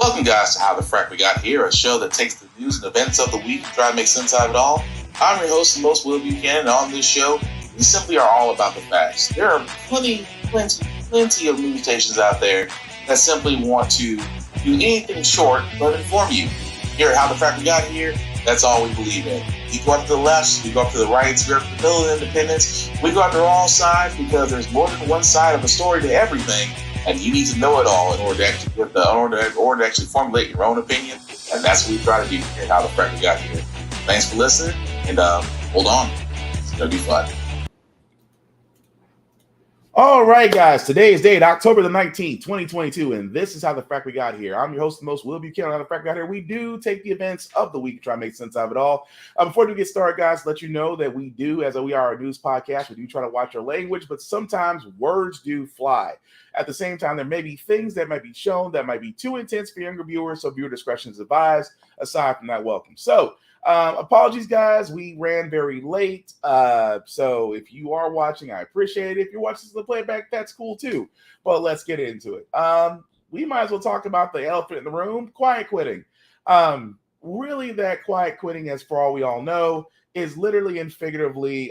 Welcome, guys, to How the Frack We Got Here, a show that takes the news and events of the week and try to make sense out of it all. I'm your host, the most Will Buchanan, and on this show, we simply are all about the facts. There are plenty of news stations out there that simply want to do anything short but inform you. Here at How the Frack We Got Here, that's all we believe in. We go up to the left, we go up to the right, we go up to the middle of independence, we go up to all sides because there's more than one side of a story to everything. And you need to know it all in order to actually formulate your own opinion. And that's what we try to do here at How the Frack We Got Here. Thanks for listening, and hold on. It's going to be fun. All right, guys. Today's date, October the 19th, 2022, and this is How the Frack We Got Here. I'm your host, the most Will Buchanan. How the Frack We Got Here. We do take the events of the week and try to make sense of it all. Before we get started, guys, let you know that we do, as we are a news podcast, we do try to watch our language, but sometimes words do fly. At the same time, there may be things that might be shown that might be too intense for younger viewers, so viewer discretion is advised. Aside from that, welcome. So, apologies, guys. We ran very late. So if you are watching, I appreciate it. If you're watching the playback, that's cool too. But let's get into it. We might as well talk about the elephant in the room, quiet quitting. Really, that quiet quitting, as for all we all know, is literally and figuratively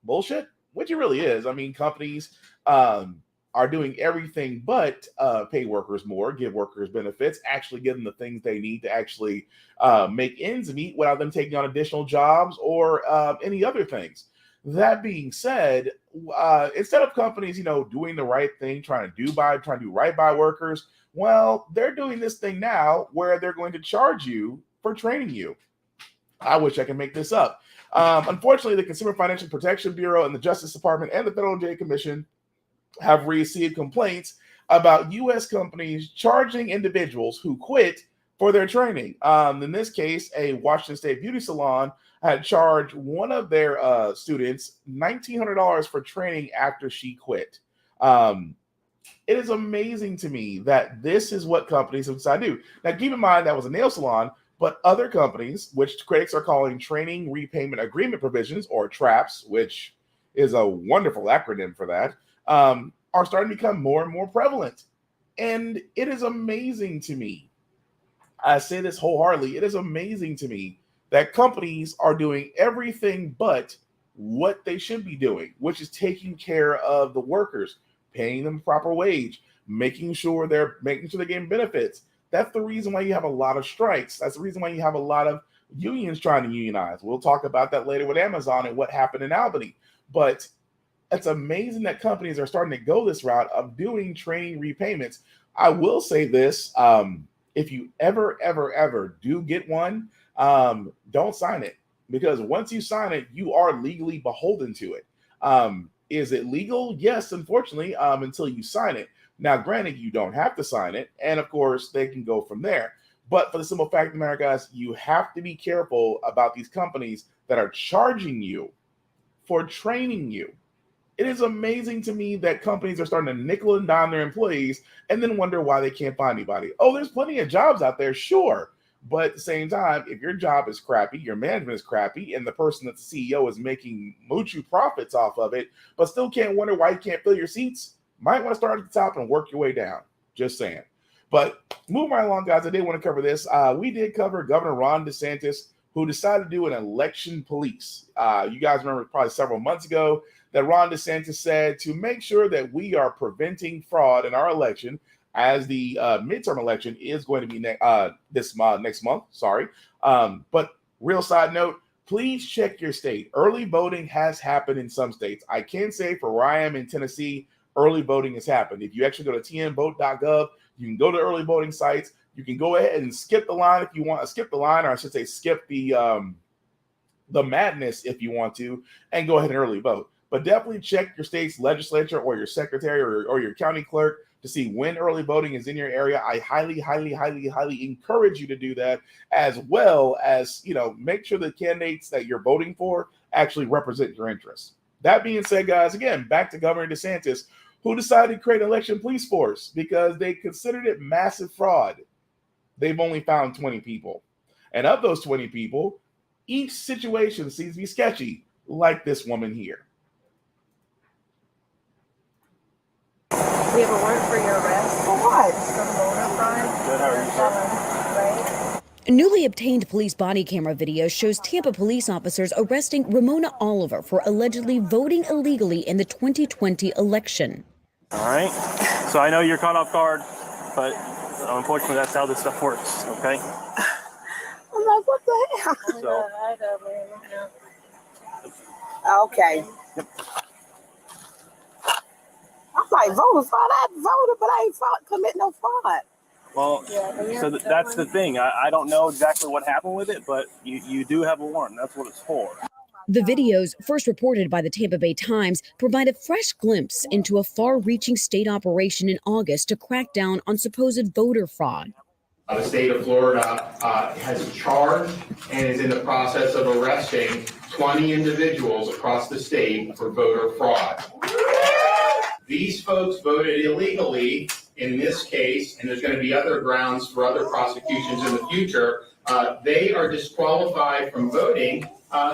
bullshit, which it really is. I mean, companies are doing everything but pay workers more, give workers benefits, actually give them the things they need to actually make ends meet without them taking on additional jobs or any other things. That being said, instead of companies, doing the right thing, trying to do right by workers, well, they're doing this thing now where they're going to charge you for training you. I wish I could make this up. Unfortunately, the Consumer Financial Protection Bureau and the Justice Department and the Federal Trade Commission have received complaints about U.S. companies charging individuals who quit for their training. In this case, a Washington State beauty salon had charged one of their students $1,900 for training after she quit. It is amazing to me that this is what companies have decided to do. Now, keep in mind that was a nail salon, but other companies, which critics are calling training repayment agreement provisions, or TRAPs, which is a wonderful acronym for that, are starting to become more and more prevalent. And it is amazing to me. I say this wholeheartedly. It is amazing to me that companies are doing everything but what they should be doing, which is taking care of the workers, paying them proper wage, making sure they're getting benefits. That's the reason why you have a lot of strikes. That's the reason why you have a lot of unions trying to unionize. We'll talk about that later with Amazon and what happened in Albany. But it's amazing that companies are starting to go this route of doing training repayments. I will say this, if you ever do get one, don't sign it, because once you sign it, you are legally beholden to it. Is it legal? Yes, unfortunately, until you sign it. Now, granted, you don't have to sign it, and of course, they can go from there. But for the simple fact of the matter, guys, you have to be careful about these companies that are charging you for training you. It is amazing to me that companies are starting to nickel and dime their employees and then wonder why they can't find anybody. Oh, there's plenty of jobs out there, sure. But at the same time, if your job is crappy, your management is crappy, and the person that's the CEO is making moochoo profits off of it, but still can't wonder why you can't fill your seats, might want to start at the top and work your way down. Just saying. But moving right along, guys, I did want to cover this. We did cover Governor Ron DeSantis, who decided to do an election police. You guys remember probably several months ago that Ron DeSantis said to make sure that we are preventing fraud in our election, as the midterm election is going to be next month. But real side note, please check your state. Early voting has happened in some states. I can say for where I am in Tennessee, early voting has happened. If you actually go to tnvote.gov, you can go to early voting sites. You can go ahead and skip the line if you want to skip the line, or I should say skip the madness if you want to, and go ahead and early vote. But definitely check your state's legislature or your secretary or your county clerk to see when early voting is in your area. I highly encourage you to do that, as well as, make sure the candidates that you're voting for actually represent your interests. That being said, guys, again, back to Governor DeSantis, who decided to create an election police force because they considered it massive fraud. They've only found 20 people. And of those 20 people, each situation seems to be sketchy, like this woman here. We have a warrant for your arrest. For what? From Mona. Good, how are you, sir? Newly obtained police body camera video shows Tampa police officers arresting Ramona Oliver for allegedly voting illegally in the 2020 election. All right. So I know you're caught off guard, but unfortunately that's how this stuff works, okay? I'm like, what the hell? So, Okay. Yep. I'm like, voter fraud. I voted, but I ain't commit no fraud. well, so that's the thing. I don't know exactly what happened with it, but you do have a warrant. That's what it's for. The videos, first reported by the Tampa Bay Times, provide a fresh glimpse into a far-reaching state operation in August to crack down on supposed voter fraud. The state of Florida has charged and is in the process of arresting 20 individuals across the state for voter fraud. These folks voted illegally in this case, and there's going to be other grounds for other prosecutions in the future. They are disqualified from voting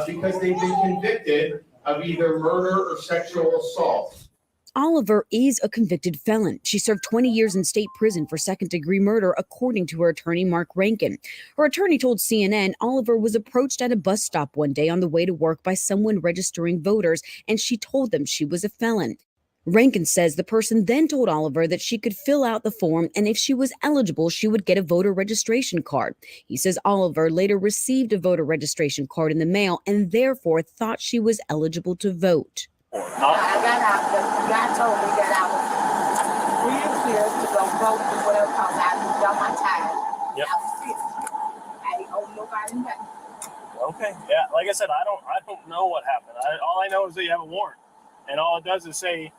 because they've been convicted of either murder or sexual assault. Oliver is a convicted felon. She served 20 years in state prison for second-degree murder, according to her attorney, Mark Rankin. Her attorney told CNN Oliver was approached at a bus stop one day on the way to work by someone registering voters, and she told them she was a felon. Rankin says the person then told Oliver that she could fill out the form, and if she was eligible, she would get a voter registration card. He says Oliver later received a voter registration card in the mail and therefore thought she was eligible to vote. I got out. The guy told me that I was reappeared to go vote for whatever cause I had done my time. Yep. I was sick. I didn't owe nobody nothing. Okay. Yeah. Like I said, I don't know what happened. All I know is that you have a warrant, and all it does is say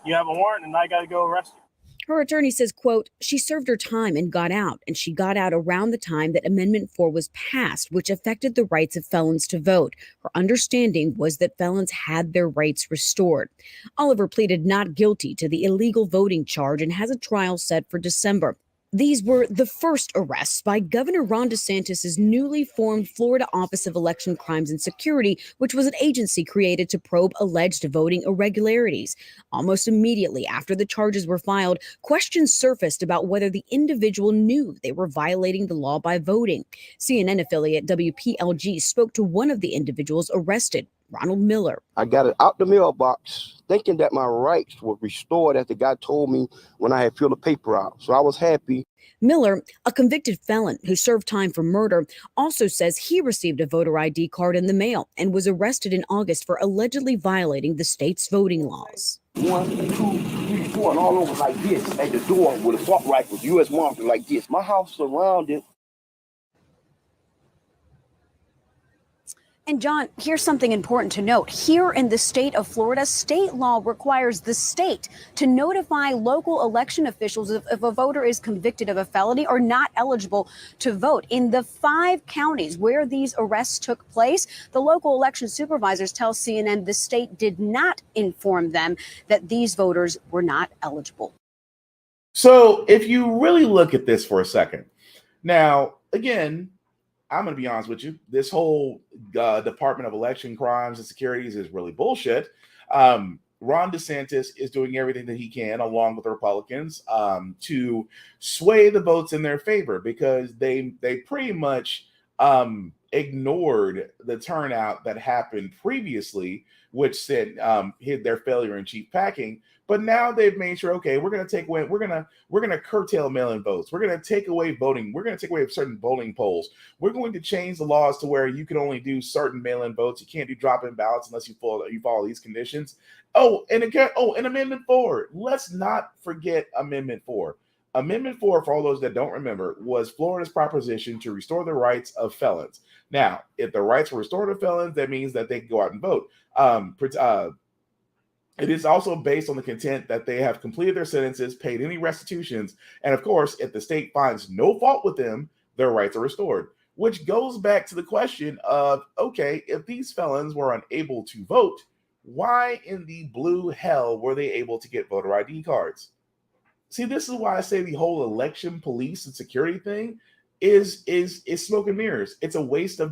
you have a warrant, and I got to go arrest you. Her attorney says, quote, she served her time and got out, and she got out around the time that Amendment 4 was passed, which affected the rights of felons to vote. Her understanding was that felons had their rights restored. Oliver pleaded not guilty to the illegal voting charge and has a trial set for December. These were the first arrests by Governor Ron DeSantis' newly formed Florida Office of Election Crimes and Security, which was an agency created to probe alleged voting irregularities. Almost immediately after the charges were filed, questions surfaced about whether the individual knew they were violating the law by voting. CNN affiliate WPLG spoke to one of the individuals arrested, Ronald Miller. I got it out the mailbox thinking that my rights were restored as the guy told me when I had filled the paper out. So I was happy. Miller, a convicted felon who served time for murder, also says he received a voter ID card in the mail and was arrested in August for allegedly violating the state's voting laws. 1, 2, 3, 4, and all over like this at the door with assault rifles, U.S. marker like this. My house surrounded. And John, here's something important to note. Here in the state of Florida, state law requires the state to notify local election officials if a voter is convicted of a felony or not eligible to vote. In the 5 counties where these arrests took place, the local election supervisors tell CNN the state did not inform them that these voters were not eligible. So if you really look at this for a second, now, again, I'm going to be honest with you. This whole Department of Election Crimes and Securities is really bullshit. Ron DeSantis is doing everything that he can, along with the Republicans, to sway the votes in their favor because they pretty much ignored the turnout that happened previously, which said hid their failure in chief packing. But now they've made sure, okay, we're going to take away, we're going to curtail mail-in votes. We're going to take away voting. We're going to take away certain polling polls. We're going to change the laws to where you can only do certain mail-in votes. You can't do drop-in ballots unless you follow these conditions. And Amendment 4. Let's not forget Amendment 4. Amendment 4, for all those that don't remember, was Florida's proposition to restore the rights of felons. Now, if the rights were restored to felons, that means that they can go out and vote. It is also based on the content that they have completed their sentences, paid any restitutions, and of course, if the state finds no fault with them, their rights are restored. Which goes back to the question of, okay, if these felons were unable to vote, why in the blue hell were they able to get voter ID cards? See, this is why I say the whole election police and security thing is smoke and mirrors. It's a waste of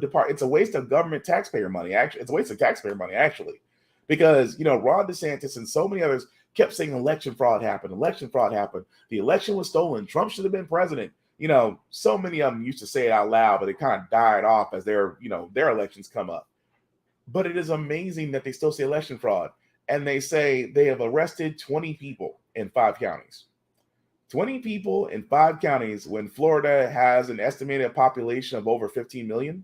government taxpayer money. Actually, it's a waste of taxpayer money, actually. Because, Ron DeSantis and so many others kept saying election fraud happened. Election fraud happened. The election was stolen. Trump should have been president. So many of them used to say it out loud, but it kind of died off as their elections come up. But it is amazing that they still say election fraud. And they say they have arrested 20 people in 5 counties. 20 people in 5 counties when Florida has an estimated population of over 15 million.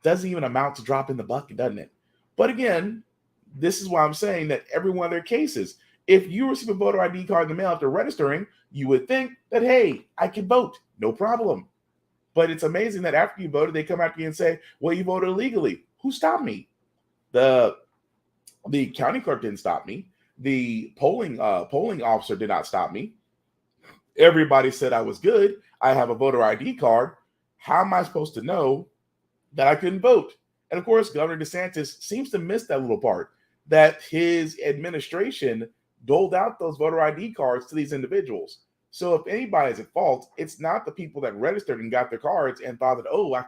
Doesn't even amount to drop in the bucket, doesn't it? But again, this is why I'm saying that every one of their cases, if you receive a voter ID card in the mail after registering, you would think that, hey, I can vote, no problem. But it's amazing that after you voted, they come after you and say, well, you voted illegally. Who stopped me? The county clerk didn't stop me. The polling officer did not stop me. Everybody said I was good. I have a voter ID card. How am I supposed to know that I couldn't vote? And of course, Governor DeSantis seems to miss that little part, that his administration doled out those voter ID cards to these individuals. So if anybody's at fault, it's not the people that registered and got their cards and thought that, oh, I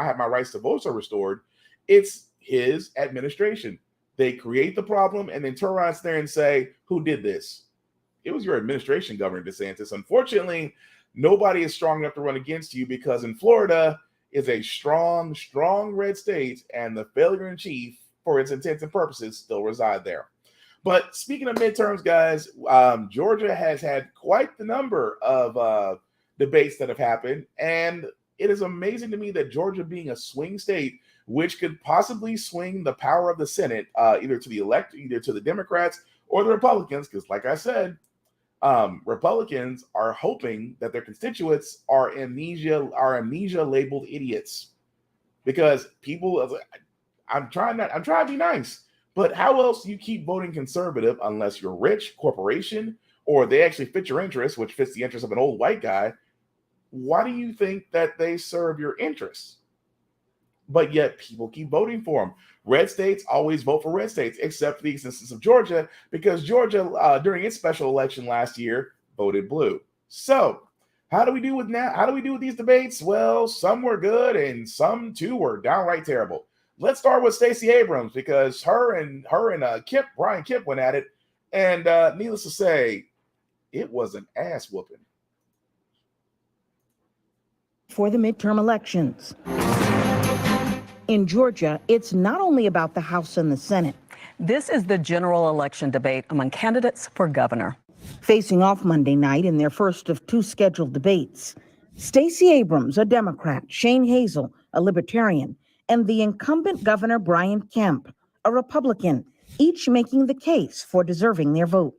have my rights to vote are restored. It's his administration. They create the problem and then turn around there and say, who did this? It was your administration, Governor DeSantis. Unfortunately, nobody is strong enough to run against you because in Florida is a strong, strong red state, and the failure in chief, for its intents and purposes, still reside there. But speaking of midterms, guys, Georgia has had quite the number of debates that have happened, and it is amazing to me that Georgia, being a swing state, which could possibly swing the power of the Senate either to the Democrats or the Republicans, because like I said, Republicans are hoping that their constituents are amnesia labeled idiots, because people, I'm trying to be nice, but how else do you keep voting conservative unless you're rich, corporation, or they actually fit your interests, which fits the interest of an old white guy? Why do you think that they serve your interests? But yet people keep voting for them. Red states always vote for red states, except for the instance of Georgia, because Georgia, during its special election last year, voted blue. So how do we do with these debates? Well, some were good and some too were downright terrible. Let's start with Stacey Abrams, because her and Brian Kemp went at it, and needless to say, it was an ass whooping. For the midterm elections. In Georgia, it's not only about the House and the Senate. This is the general election debate among candidates for governor. Facing off Monday night in their first of 2 scheduled debates, Stacey Abrams, a Democrat, Shane Hazel, a Libertarian, and the incumbent Governor Brian Kemp, a Republican, each making the case for deserving their vote.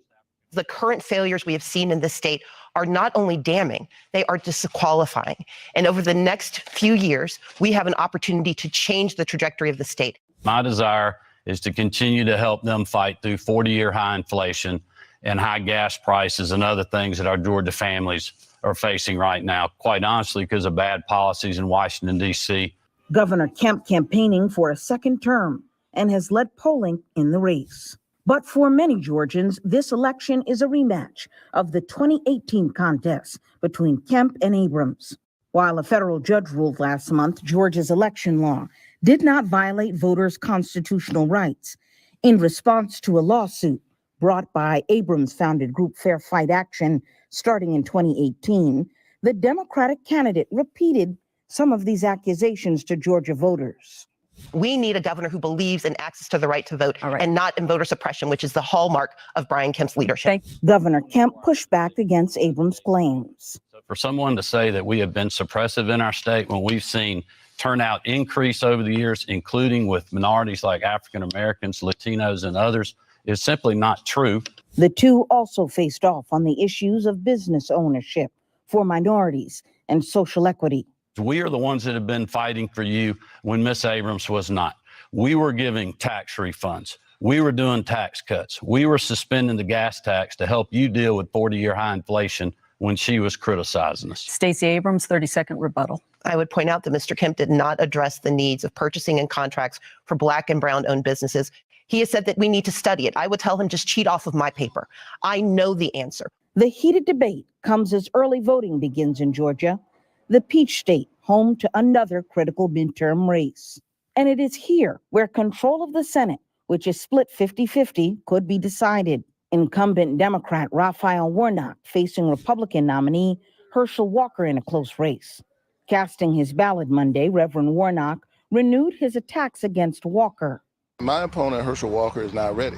The current failures we have seen in this state are not only damning, they are disqualifying. And over the next few years, we have an opportunity to change the trajectory of the state. My desire is to continue to help them fight through 40-year high inflation and high gas prices and other things that our Georgia families are facing right now, quite honestly, because of bad policies in Washington, D.C. Governor Kemp campaigning for a second term and has led polling in the race. But for many Georgians, this election is a rematch of the 2018 contest between Kemp and Abrams. While a federal judge ruled last month Georgia's election law did not violate voters' constitutional rights, in response to a lawsuit brought by Abrams-founded group Fair Fight Action starting in 2018, the Democratic candidate repeated some of these accusations to Georgia voters. We need a governor who believes in access to the right to vote and not in voter suppression, which is the hallmark of Brian Kemp's leadership. Governor Kemp pushed back against Abrams' claims. For someone to say that we have been suppressive in our state when we've seen turnout increase over the years, including with minorities like African Americans, Latinos, and others, is simply not true. The two also faced off on the issues of business ownership for minorities and social equity. We are the ones that have been fighting for you when Miss Abrams was not. We were giving tax refunds. We were doing tax cuts. We were suspending the gas tax to help you deal with 40-year high inflation when she was criticizing us. Stacey Abrams, 30-second rebuttal. I would point out that Mr. Kemp did not address the needs of purchasing and contracts for Black and Brown-owned businesses. He has said that we need to study it. I would tell him just cheat off of my paper. I know the answer. The heated debate comes as early voting begins in Georgia, the Peach State, home to another critical midterm race. And it is here where control of the Senate which is split 50-50, could be decided. Incumbent Democrat Raphael Warnock facing Republican nominee Herschel Walker in a close race. Casting his ballot Monday, Reverend Warnock renewed his attacks against Walker. My opponent, Herschel Walker, is not ready.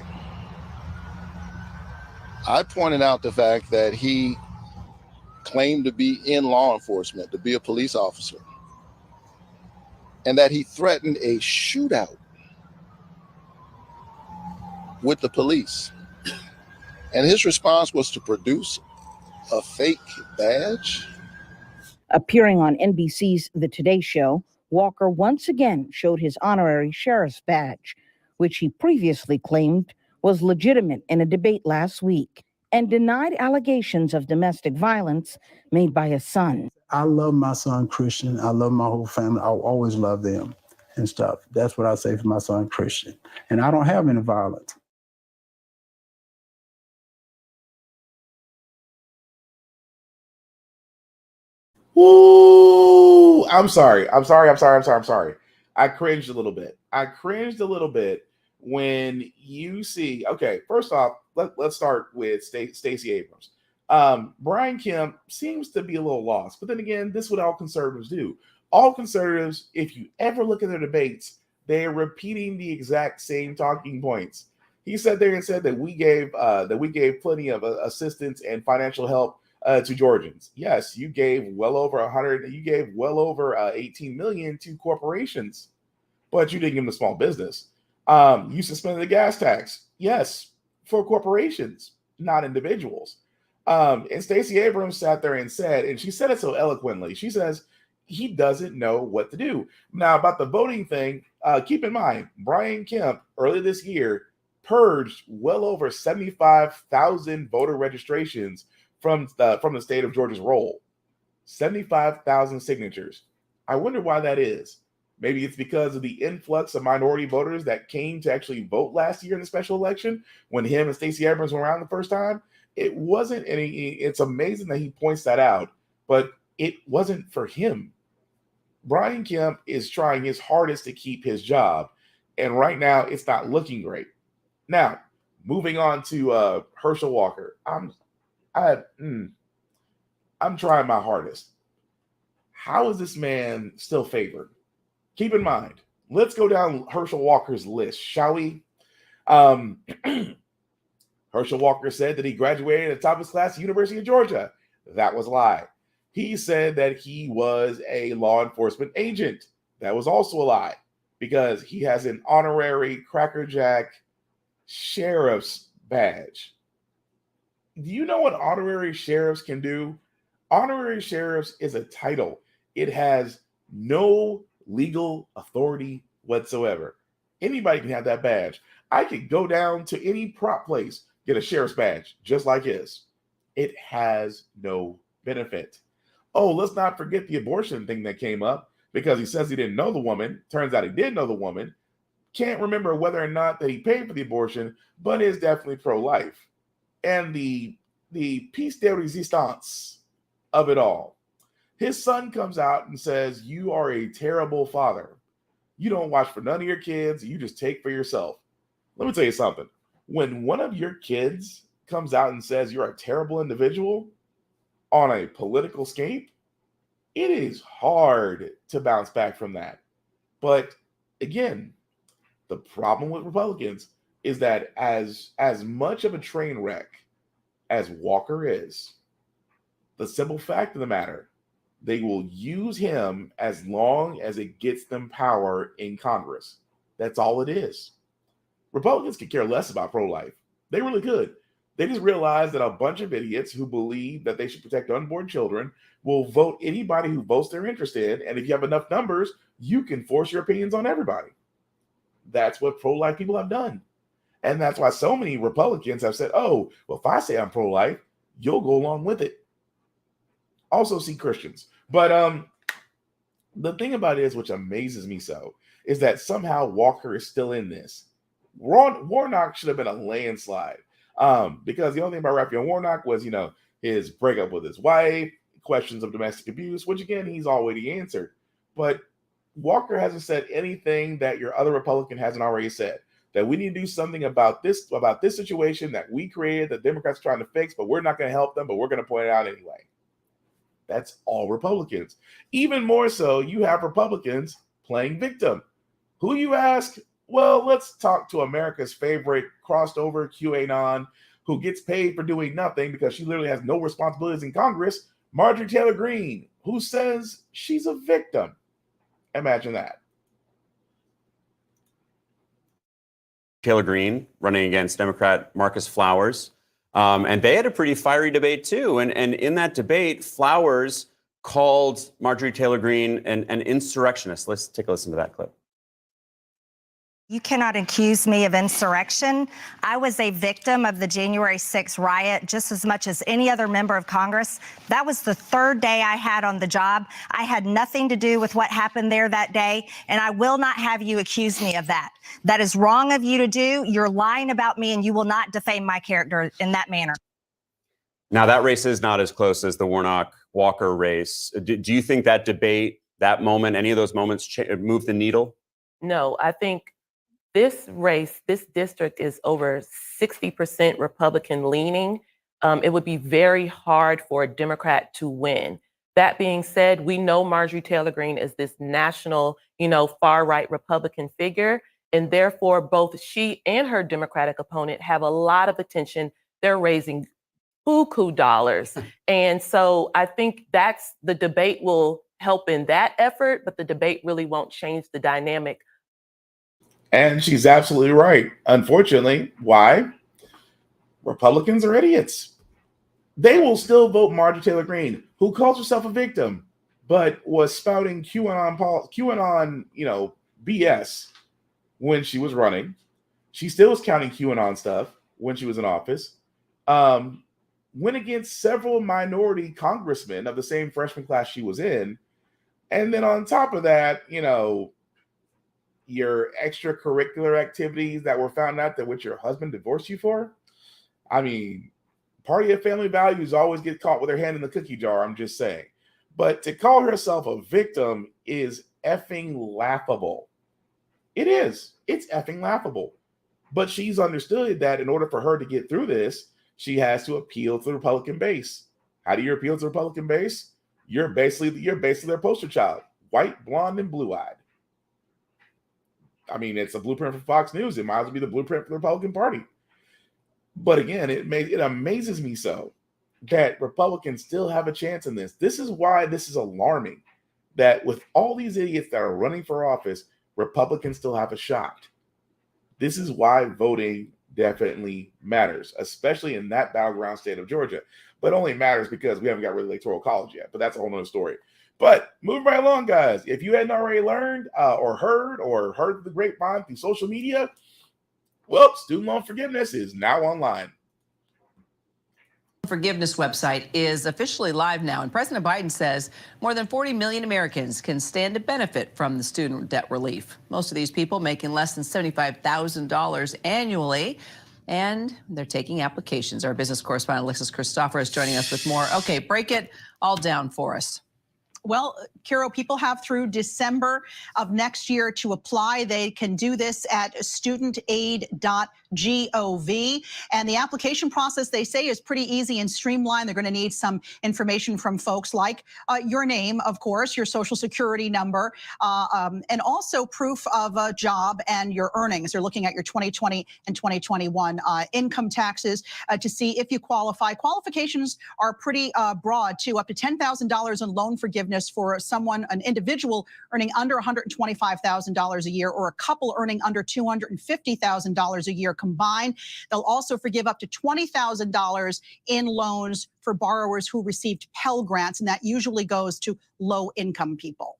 I pointed out the fact that he claimed to be in law enforcement, to be a police officer, and that he threatened a shootout with the police. And his response was to produce a fake badge. Appearing on NBC's The Today Show, Walker once again showed his honorary sheriff's badge, which he previously claimed was legitimate in a debate last week, and denied allegations of domestic violence made by his son. I love my son, Christian. I love my whole family. I'll always love them and stuff. That's what I say for my son, Christian. And I don't have any violence. Ooh, I'm sorry. I cringed a little bit when you see, okay, first off, let's start with Stacey Abrams. Brian Kemp seems to be a little lost, but then again, this is what all conservatives do. All conservatives, if you ever look at their debates, they are repeating the exact same talking points. He sat there and said that we gave plenty of assistance and financial help to Georgians. Yes, you gave well over 18 million to corporations, but you didn't give them to small business. You suspended the gas tax. Yes, for corporations, not individuals. And Stacey Abrams sat there and said, and she said it so eloquently, she says he doesn't know what to do. Now, about the voting thing, keep in mind, Brian Kemp earlier this year purged well over 75,000 voter registrations from the state of Georgia's roll. 75,000 signatures. I wonder why that is. Maybe it's because of the influx of minority voters that came to actually vote last year in the special election when him and Stacey Abrams were around the first time. It wasn't any. It's amazing that he points that out, but it wasn't for him. Brian Kemp is trying his hardest to keep his job, and right now it's not looking great. Now, moving on to Herschel Walker. I'm trying my hardest. How is this man still favored? Keep in mind, let's go down Herschel Walker's list, shall we? Herschel Walker said that he graduated at the top of his class at the University of Georgia. That was a lie. He said that he was a law enforcement agent. That was also a lie because he has an honorary Cracker Jack sheriff's badge. Do you know what honorary sheriffs can do? Honorary sheriffs is a title. It has no legal authority whatsoever. Anybody can have that badge. I could go down to any prop place, get a sheriff's badge just like his. It has no benefit. Oh, let's not forget the abortion thing that came up because he says he didn't know the woman. Turns out he did know the woman. Can't remember whether or not that he paid for the abortion, but is definitely pro-life. And the piece de resistance of it all. His son comes out and says, you are a terrible father. You don't watch for none of your kids. You just take for yourself. Let me tell you something. When one of your kids comes out and says you're a terrible individual on a political scape, it is hard to bounce back from that. But again, the problem with Republicans is that as much of a train wreck as Walker is, the simple fact of the matter, they will use him as long as it gets them power in Congress. That's all it is. Republicans could care less about pro-life. They really could. They just realize that a bunch of idiots who believe that they should protect unborn children will vote anybody who votes they're interested in. And if you have enough numbers, you can force your opinions on everybody. That's what pro-life people have done. And that's why so many Republicans have said, oh, well, if I say I'm pro-life, you'll go along with it. Also see Christians. But the thing about it is, which amazes me so, is that somehow Walker is still in this. Warnock should have been a landslide. Because the only thing about Raphael Warnock was, his breakup with his wife, questions of domestic abuse, which again, he's already answered. But Walker hasn't said anything that your other Republican hasn't already said. that we need to do something about this situation that we created, that Democrats are trying to fix, but we're not going to help them, but we're going to point it out anyway. That's all Republicans. Even more so, you have Republicans playing victim. Who you ask? Well, let's talk to America's favorite crossed over QAnon, who gets paid for doing nothing because she literally has no responsibilities in Congress, Marjorie Taylor Greene, who says she's a victim. Imagine that. Taylor Greene running against Democrat Marcus Flowers. And they had a pretty fiery debate, too. And in that debate, Flowers called Marjorie Taylor Greene an insurrectionist. Let's take a listen to that clip. You cannot accuse me of insurrection. I was a victim of the January 6th riot just as much as any other member of Congress. That was the third day I had on the job. I had nothing to do with what happened there that day, and I will not have you accuse me of that. That is wrong of you to do. You're lying about me, and you will not defame my character in that manner. Now, that race is not as close as the Warnock-Walker race. Do you think that debate, that moment, any of those moments moved the needle? No, I think this race, this district is over 60% Republican leaning. It would be very hard for a Democrat to win. That being said, we know Marjorie Taylor Greene is this national, far-right Republican figure, and therefore both she and her Democratic opponent have a lot of attention. They're raising buku dollars. And so I think the debate will help in that effort, but the debate really won't change the dynamic. And she's absolutely right. Unfortunately, why? Republicans are idiots. They will still vote Marjorie Taylor Greene, who calls herself a victim, but was spouting QAnon, BS when she was running. She still was counting QAnon stuff when she was in office. Went against several minority congressmen of the same freshman class she was in. And then on top of that, your extracurricular activities that were found out that which your husband divorced you for. I mean, party of family values always get caught with their hand in the cookie jar, I'm just saying. But to call herself a victim is effing laughable. It is. It's effing laughable. But she's understood that in order for her to get through this, she has to appeal to the Republican base. How do you appeal to the Republican base? You're basically their poster child. White, blonde, and blue-eyed. I mean, it's a blueprint for Fox News. It might as well be the blueprint for the Republican Party. But again, it amazes me so that Republicans still have a chance in this. This is why this is alarming, that with all these idiots that are running for office, Republicans still have a shot. This is why voting definitely matters, especially in that battleground state of Georgia. But only matters because we haven't got rid of the Electoral College yet. But that's a whole nother story. But moving right along, guys, if you hadn't already learned or heard the grapevine through social media, well, student loan forgiveness is now online. Forgiveness website is officially live now, and President Biden says more than 40 million Americans can stand to benefit from the student debt relief. Most of these people making less than $75,000 annually, and they're taking applications. Our business correspondent Alexis Christopher is joining us with more. Okay, break it all down for us. Well, Kiro, people have through December of next year to apply. They can do this at studentaid.gov. And the application process, they say, is pretty easy and streamlined. They're going to need some information from folks like your name, of course, your social security number, and also proof of a job and your earnings. They're looking at your 2020 and 2021 income taxes to see if you qualify. Qualifications are pretty broad, too, up to $10,000 in loan forgiveness for someone, an individual earning under $125,000 a year, or a couple earning under $250,000 a year combined. They'll also forgive up to $20,000 in loans for borrowers who received Pell Grants, and that usually goes to low-income people.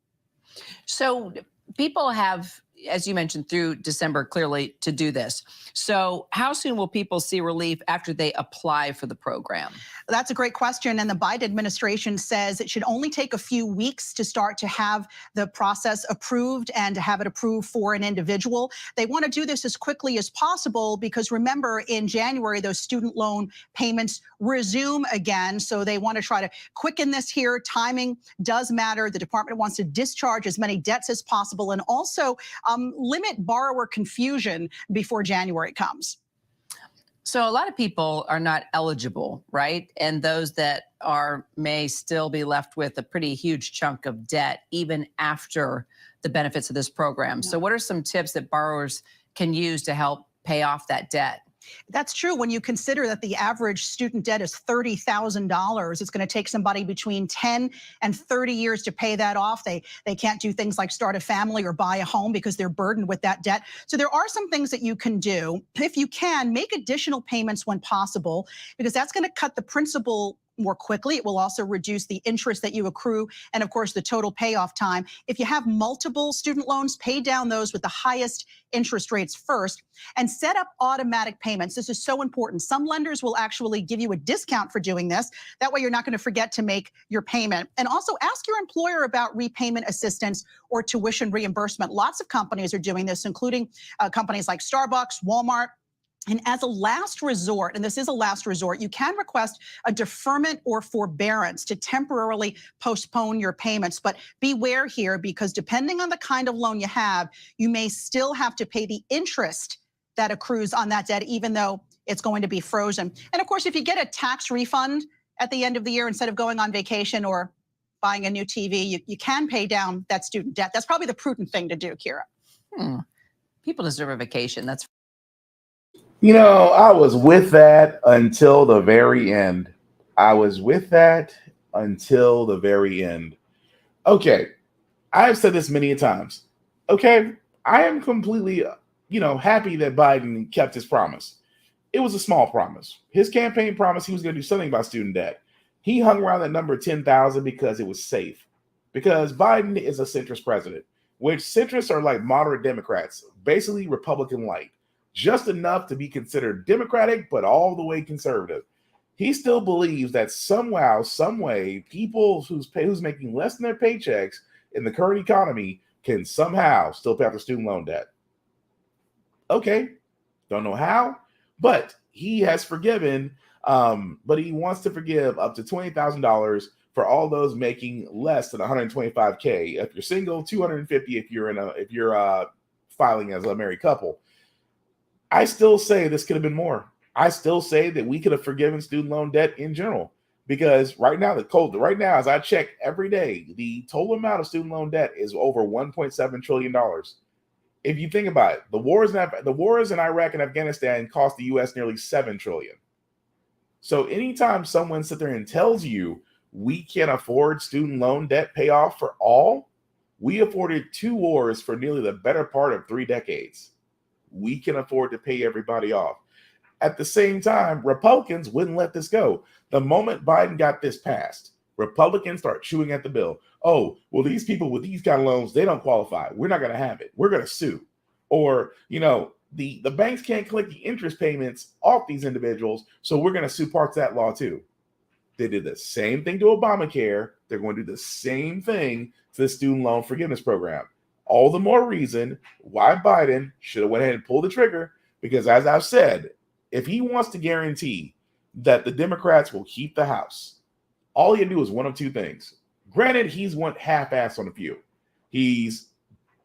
So people have, as you mentioned, through December clearly to do this. So how soon will people see relief after they apply for the program? That's a great question. And the Biden administration says it should only take a few weeks to start to have the process approved and to have it approved for an individual. They want to do this as quickly as possible because remember, in January, those student loan payments resume again. So they want to try to quicken this here. Timing does matter. The department wants to discharge as many debts as possible and also limit borrower confusion before January comes? So a lot of people are not eligible, right? And those that are may still be left with a pretty huge chunk of debt even after the benefits of this program. So what are some tips that borrowers can use to help pay off that debt? That's true. When you consider that the average student debt is $30,000, it's going to take somebody between 10 and 30 years to pay that off. They can't do things like start a family or buy a home because they're burdened with that debt. So there are some things that you can do. If you can, make additional payments when possible, because that's going to cut the principal more quickly. It will also reduce the interest that you accrue and, of course, the total payoff time. If you have multiple student loans, pay down those with the highest interest rates first and set up automatic payments. This is so important. Some lenders will actually give you a discount for doing this. That way you're not going to forget to make your payment. And also ask your employer about repayment assistance or tuition reimbursement. Lots of companies are doing this, including companies like Starbucks, Walmart. And as a last resort, and this is a last resort, you can request a deferment or forbearance to temporarily postpone your payments. But beware here, because depending on the kind of loan you have, you may still have to pay the interest that accrues on that debt, even though it's going to be frozen. And of course, if you get a tax refund at the end of the year instead of going on vacation or buying a new TV, you can pay down that student debt. That's probably the prudent thing to do, Kira. People deserve a vacation. That's You know, I was with that until the very end. I was with that until the very end. Okay, I've said this many times. Okay, I am completely, happy that Biden kept his promise. It was a small promise. His campaign promised he was going to do something about student debt. He hung around that number 10,000 because it was safe. Because Biden is a centrist president, which centrists are like moderate Democrats, basically Republican light. Just enough to be considered Democratic, but all the way conservative. He still believes that somehow, some way, people who's making less than their paychecks in the current economy can somehow still pay off their student loan debt. Okay, don't know how, but he has forgiven. But he wants to forgive up to $20,000 for all those making less than $125K. If you're single, $250 if you're filing as a married couple. I still say this could have been more. I still say that we could have forgiven student loan debt in general, because right now, as I check every day, the total amount of student loan debt is over $1.7 trillion. If you think about it, the wars in Iraq and Afghanistan cost the U.S. nearly $7 trillion. So anytime someone sits there and tells you we can't afford student loan debt payoff for all, we afforded 2 wars for nearly the better part of 3 decades. We can afford to pay everybody off. At the same time, Republicans wouldn't let this go. The moment Biden got this passed, Republicans start chewing at the bill. Oh, well, these people with these kind of loans, they don't qualify. We're not going to have it. We're going to sue. Or, the banks can't collect the interest payments off these individuals, so we're going to sue parts of that law too. They did the same thing to Obamacare. They're going to do the same thing to the student loan forgiveness program. All the more reason why Biden should have went ahead and pulled the trigger, because as I've said, if he wants to guarantee that the Democrats will keep the House, all he can do is one of 2 things. Granted, he's went half-assed on a few. He's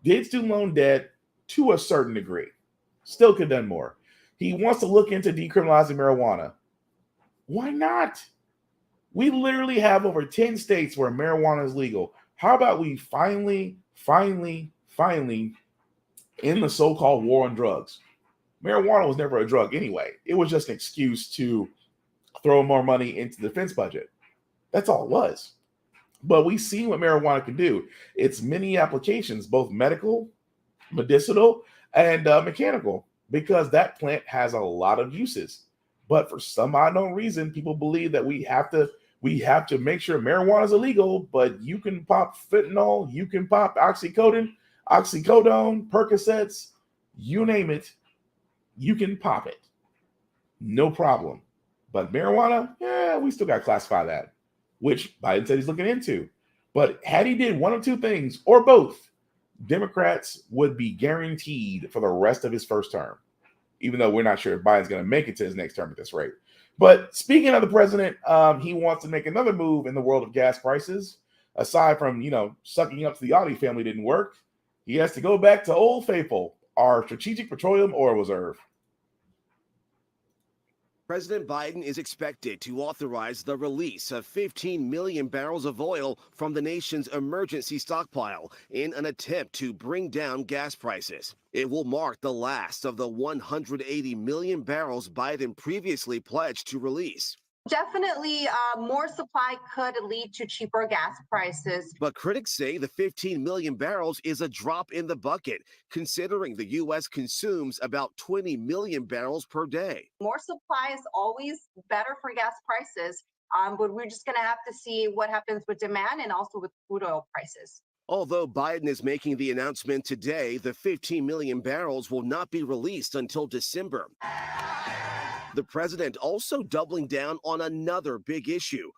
did student loan debt to a certain degree. Still could have done more. He wants to look into decriminalizing marijuana. Why not? We literally have over 10 states where marijuana is legal. How about we finally in the so-called war on drugs? Marijuana was never a drug anyway. It was just an excuse to throw more money into the defense budget. That's all it was. But we've seen what marijuana can do. It's many applications, both medical, medicinal, and mechanical, because that plant has a lot of uses. But for some unknown reason, people believe that we have to make sure marijuana is illegal, but you can pop fentanyl, you can pop oxycodone, Percocets, you name it, you can pop it. No problem. But marijuana, we still got to classify that, which Biden said he's looking into. But had he did one of 2 things, or both, Democrats would be guaranteed for the rest of his first term, even though we're not sure if Biden's going to make it to his next term at this rate. But speaking of the president, he wants to make another move in the world of gas prices. Aside from, sucking up to the Audi family didn't work, He has to go back to Old Faithful, our Strategic Petroleum Oil Reserve. President Biden is expected to authorize the release of 15 million barrels of oil from the nation's emergency stockpile in an attempt to bring down gas prices. It will mark the last of the 180 million barrels Biden previously pledged to release. Definitely, more supply could lead to cheaper gas prices. But critics say the 15 million barrels is a drop in the bucket, considering the U.S. consumes about 20 million barrels per day. More supply is always better for gas prices, but we're just going to have to see what happens with demand and also with crude oil prices. Although Biden is making the announcement today, the 15 million barrels will not be released until December. The president also doubling down on another big issue,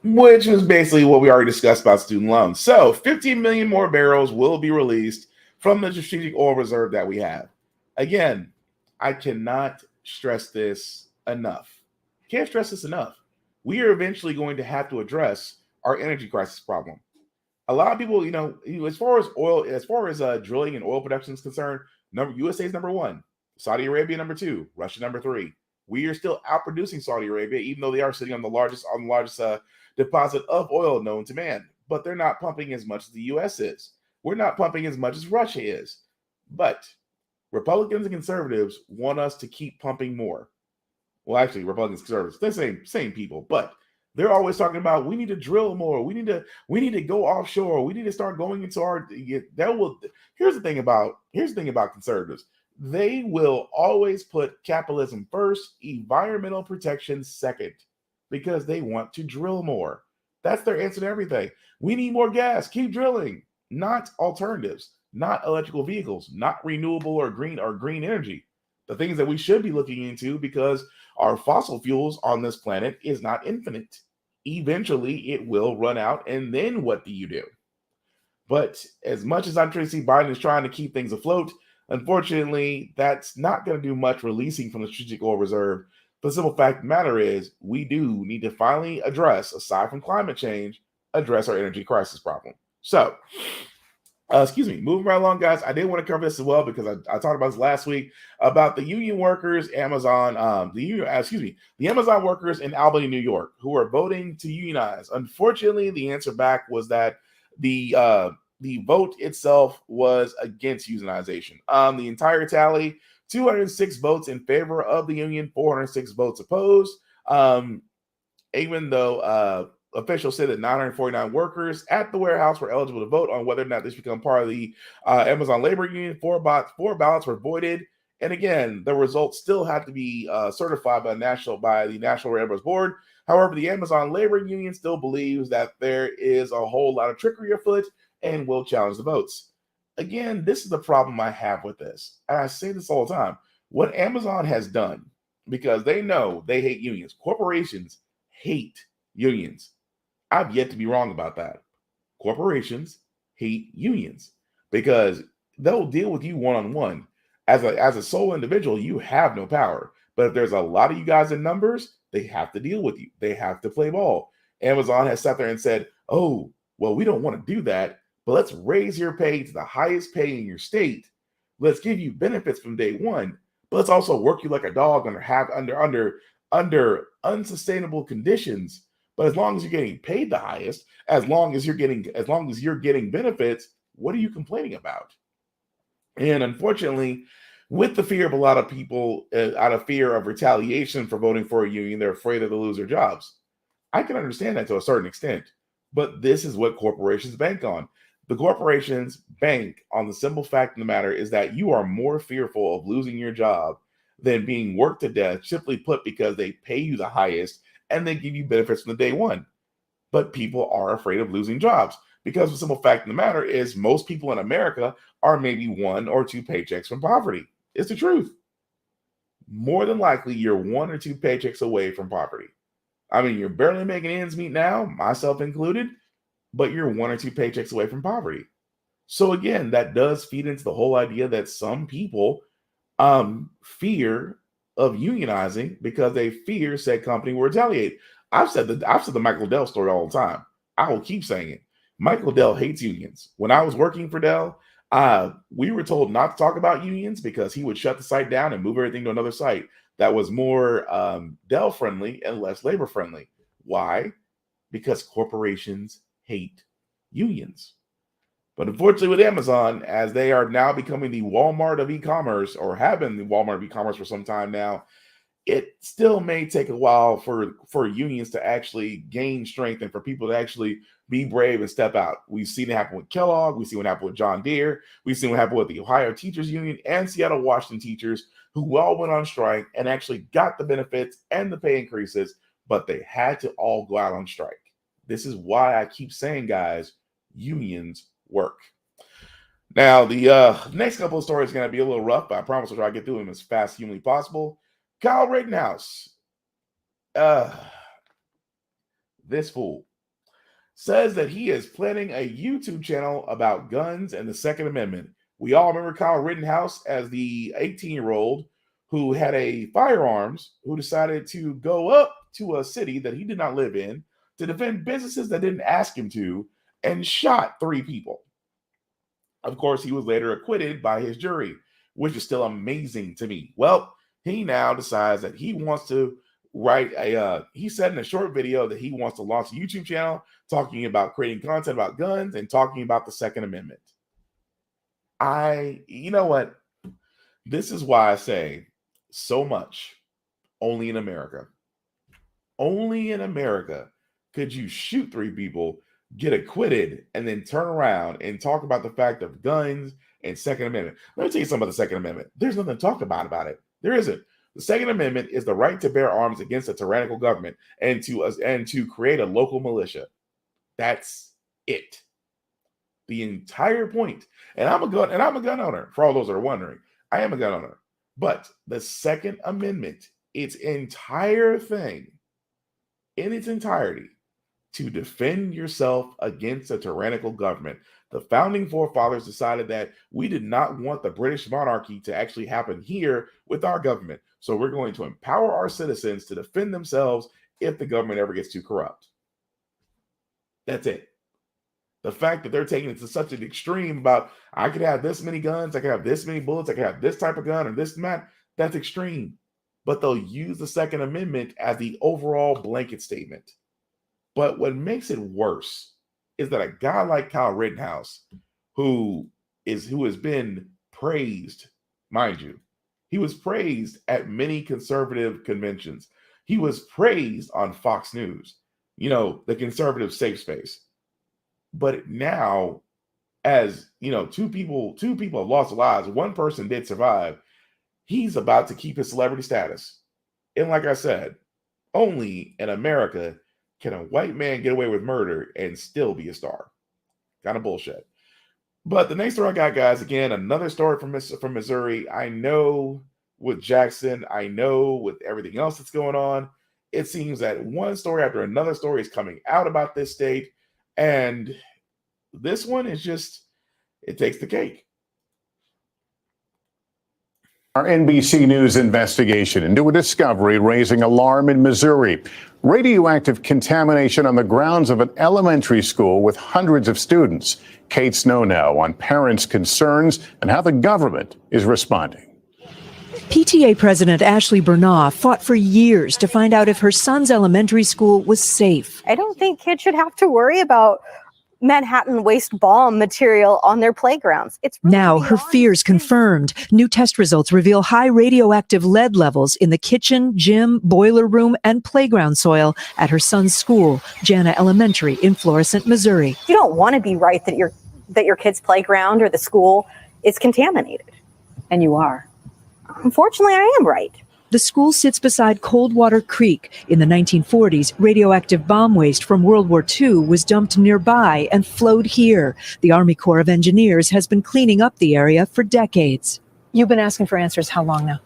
which is basically what we already discussed about student loans. So 15 million more barrels will be released from the strategic oil reserve that we have. Again, I cannot stress this enough. Can't stress this enough. We are eventually going to have to address our energy crisis problem. A lot of people, as far as oil, drilling and oil production is concerned, USA is number one, Saudi Arabia number two, Russia number three. We are still outproducing Saudi Arabia, even though they are sitting on the largest deposit of oil known to man. But they're not pumping as much as the U.S. is. We're not pumping as much as Russia is. But Republicans and conservatives want us to keep pumping more. Well, actually, Republicans and conservatives, they're the same people, but they're always talking about we need to drill more. We need to go offshore. We need to start going into our. Here's the thing about conservatives. They will always put capitalism first, environmental protection second, because they want to drill more. That's their answer to everything. We need more gas. Keep drilling. Not alternatives. Not electrical vehicles. Not renewable or green energy. The things that we should be looking into, because our fossil fuels on this planet is not infinite. Eventually, it will run out, and then what do you do? But as much as I'm trying to see Biden is trying to keep things afloat, unfortunately, that's not going to do much releasing from the strategic oil reserve. The simple fact of the matter is, we do need to finally address, aside from climate change, address our energy crisis problem. So, moving right along, guys. I did want to cover this as well because I talked about this last week about the union workers, the Amazon workers in Albany, New York, who are voting to unionize. Unfortunately, the answer back was that the vote itself was against unionization. The entire tally, 206 votes in favor of the union, 406 votes opposed. Even though officials said that 949 workers at the warehouse were eligible to vote on whether or not this become part of the Amazon labor union. Four ballots were voided. And again, the results still have to be certified by the National Railroads Board. However, the Amazon labor union still believes that there is a whole lot of trickery afoot and will challenge the votes. Again, this is the problem I have with this. And I say this all the time. What Amazon has done, because they know they hate unions. Corporations hate unions. I've yet to be wrong about that. Corporations hate unions because they'll deal with you one-on-one. As a sole individual, you have no power. But if there's a lot of you guys in numbers, they have to deal with you. They have to play ball. Amazon has sat there and said, oh, well, we don't want to do that, but let's raise your pay to the highest pay in your state. Let's give you benefits from day one, but let's also work you like a dog under unsustainable conditions. But as long as you're getting paid the highest, as long as you're getting benefits, what are you complaining about? And unfortunately, with the fear of a lot of people, out of fear of retaliation for voting for a union, they're afraid that they'll lose their jobs. I can understand that to a certain extent, but this is what corporations bank on. The corporations bank on the simple fact of the matter is that you are more fearful of losing your job than being worked to death, simply put, because they pay you the highest and they give you benefits from the day one. But people are afraid of losing jobs because the simple fact of the matter is most people in America are maybe 1 or 2 paychecks from poverty. It's the truth. More than likely, you're 1 or 2 paychecks away from poverty. I mean, you're barely making ends meet now, myself included, but you're 1 or 2 paychecks away from poverty. So again, that does feed into the whole idea that some people fear of unionizing because they fear said company will retaliate. I've said the Michael Dell story all the time. I will keep saying it. Michael Dell hates unions. When I was working for Dell, we were told not to talk about unions because he would shut the site down and move everything to another site that was more Dell friendly and less labor friendly. Why? Because corporations hate unions. But unfortunately with Amazon, as they are now becoming the Walmart of e-commerce, or have been the Walmart of e-commerce for some time now, it still may take a while for unions to actually gain strength and for people to actually be brave and step out. We've seen it happen with Kellogg. We've seen what happened with John Deere. We've seen what happened with the Ohio Teachers Union and Seattle Washington teachers, who all went on strike and actually got the benefits and the pay increases, but they had to all go out on strike. This is why I keep saying, guys, unions work. Now, the next couple of stories are going to be a little rough, but I promise I'll try to get through them as fast as humanly possible. Kyle Rittenhouse, this fool, says that he is planning a YouTube channel about guns and the Second Amendment. We all remember Kyle Rittenhouse as the 18-year-old who had a firearms, who decided to go up to a city that he did not live in to defend businesses that didn't ask him to, and shot 3 people. Of course, he was later acquitted by his jury, which is still amazing to me. Well, he now decides that he wants to write he said in a short video that he wants to launch a YouTube channel talking about creating content about guns and talking about the Second Amendment. You know what? This is why I say so much only in America. Only in America could you shoot 3 people, get acquitted, and then turn around and talk about the fact of guns and Second Amendment. Let me tell you something about the Second Amendment. There's nothing to talk about it. There isn't. The Second Amendment is the right to bear arms against a tyrannical government and to create a local militia. That's it. The entire point. And I'm a gun owner. For all those that are wondering, I am a gun owner. But the Second Amendment, its entire thing, in its entirety, to defend yourself against a tyrannical government. The founding forefathers decided that we did not want the British monarchy to actually happen here with our government. So we're going to empower our citizens to defend themselves if the government ever gets too corrupt. That's it. The fact that they're taking it to such an extreme about, I could have this many guns, I could have this many bullets, I could have this type of gun or this and that, that's extreme. But they'll use the Second Amendment as the overall blanket statement. But what makes it worse is that a guy like Kyle Rittenhouse, who has been praised, mind you, he was praised at many conservative conventions. He was praised on Fox News, the conservative safe space. But now, as two people have lost their lives, one person did survive. He's about to keep his celebrity status. And like I said, only in America can a white man get away with murder and still be a star. Kind of bullshit. But the next story I got, guys, again, another story from Missouri. I know with Jackson, I know with everything else that's going on, it seems that one story after another story is coming out about this state. And this one is just, it takes the cake. Our NBC News investigation into a discovery raising alarm in Missouri. Radioactive contamination on the grounds of an elementary school with hundreds of students. Kate Snow now on parents' concerns and how the government is responding. PTA President Ashley Bernah fought for years to find out if her son's elementary school was safe. I don't think kids should have to worry about Manhattan waste bomb material on their playgrounds. Now her fears confirmed. New test results reveal high radioactive lead levels in the kitchen, gym, boiler room, and playground soil at her son's school, Jana Elementary in Florissant, Missouri. You don't want to be right that your kid's playground or the school is contaminated. And you are. Unfortunately, I am right. The school sits beside Coldwater Creek. In the 1940s, radioactive bomb waste from World War II was dumped nearby and flowed here. The Army Corps of Engineers has been cleaning up the area for decades. You've been asking for answers how long now?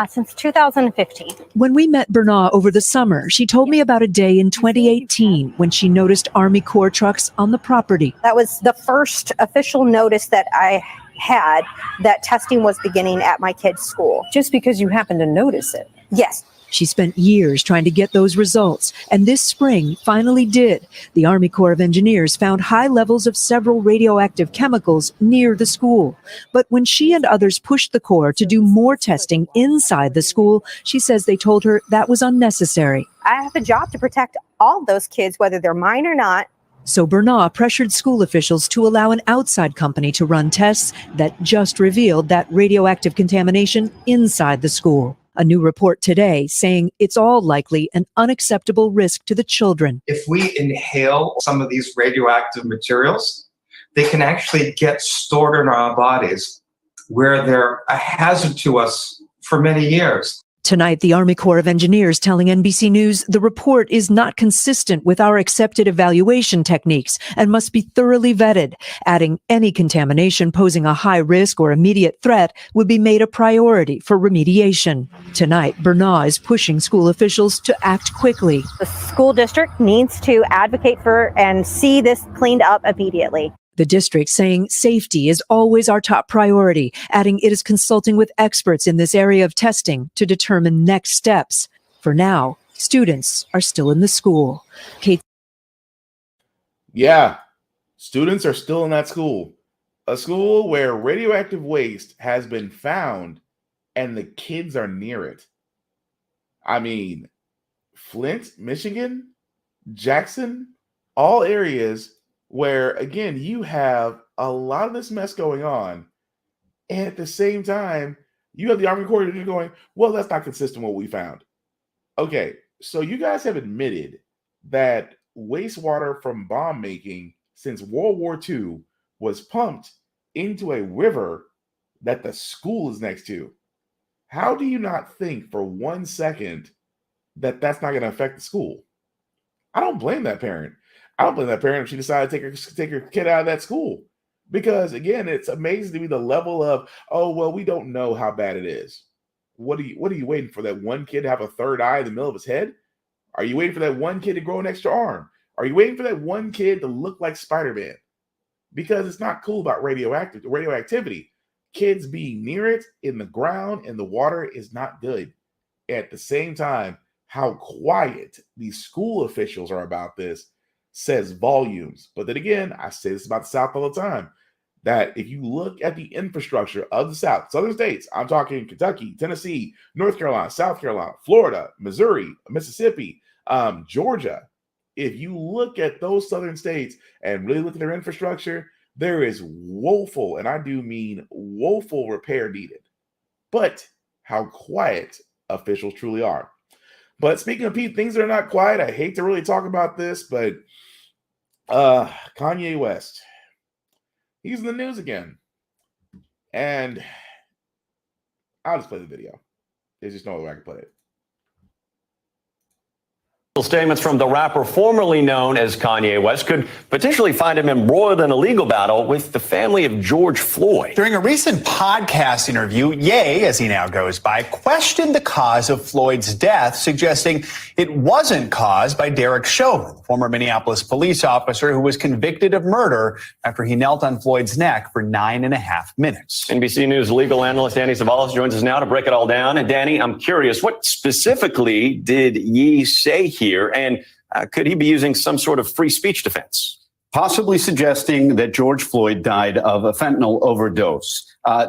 Since 2015. When we met Bernah over the summer, she told me about a day in 2018 when she noticed Army Corps trucks on the property. That was the first official notice that I had that testing was beginning at my kid's school. Just because you happened to notice it? Yes. She spent years trying to get those results, and this spring finally did. The Army Corps of Engineers found high levels of several radioactive chemicals near the school. But when she and others pushed the Corps to do more testing inside the school, she says they told her that was unnecessary. I have a job to protect all those kids, whether they're mine or not. So Bernard pressured school officials to allow an outside company to run tests that just revealed that radioactive contamination inside the school. A new report today saying it's all likely an unacceptable risk to the children. If we inhale some of these radioactive materials, they can actually get stored in our bodies where they're a hazard to us for many years. Tonight, the Army Corps of Engineers telling NBC News the report is not consistent with our accepted evaluation techniques and must be thoroughly vetted, adding any contamination posing a high risk or immediate threat would be made a priority for remediation. Tonight, Bernard is pushing school officials to act quickly. The school district needs to advocate for and see this cleaned up immediately. The district saying safety is always our top priority, adding it is consulting with experts in this area of testing to determine next steps. For now, students are still in the school. Yeah, students are still in that school. A school where radioactive waste has been found and the kids are near it. I mean, Flint, Michigan, Jackson, all areas where, again, you have a lot of this mess going on. And at the same time, you have the Army Corps going, well, that's not consistent with what we found. Okay, so you guys have admitted that wastewater from bomb making since World War II was pumped into a river that the school is next to. How do you not think for 1 second that that's not going to affect the school? I don't blame that parent. I don't blame that parent if she decided to take her kid out of that school. Because, again, it's amazing to me the level of, oh, well, we don't know how bad it is. What are you waiting for? That one kid to have a third eye in the middle of his head? Are you waiting for that one kid to grow an extra arm? Are you waiting for that one kid to look like Spider-Man? Because it's not cool about radioactivity. Kids being near it, in the ground, in the water is not good. At the same time, how quiet these school officials are about this says volumes. But then again, I say this about the South all the time, that if you look at the infrastructure of the South, southern states, I'm talking Kentucky, Tennessee, North Carolina, South Carolina, Florida, Missouri, Mississippi, Georgia, if you look at those southern states and really look at their infrastructure, there is woeful, and I do mean woeful, repair needed. But how quiet officials truly are. But speaking of things that are not quiet, I hate to really talk about this, but Kanye West, he's in the news again. And I'll just play the video. There's just no other way I can play it. Statements from the rapper formerly known as Kanye West could potentially find him embroiled in a legal battle with the family of George Floyd. During a recent podcast interview, Ye, as he now goes by, questioned the cause of Floyd's death, suggesting it wasn't caused by Derek Chauvin, former Minneapolis police officer who was convicted of murder after he knelt on Floyd's neck for 9.5 minutes. NBC News legal analyst Danny Savalas joins us now to break it all down. And Danny, I'm curious, what specifically did Ye say here? And could he be using some sort of free speech defense? Possibly suggesting that George Floyd died of a fentanyl overdose.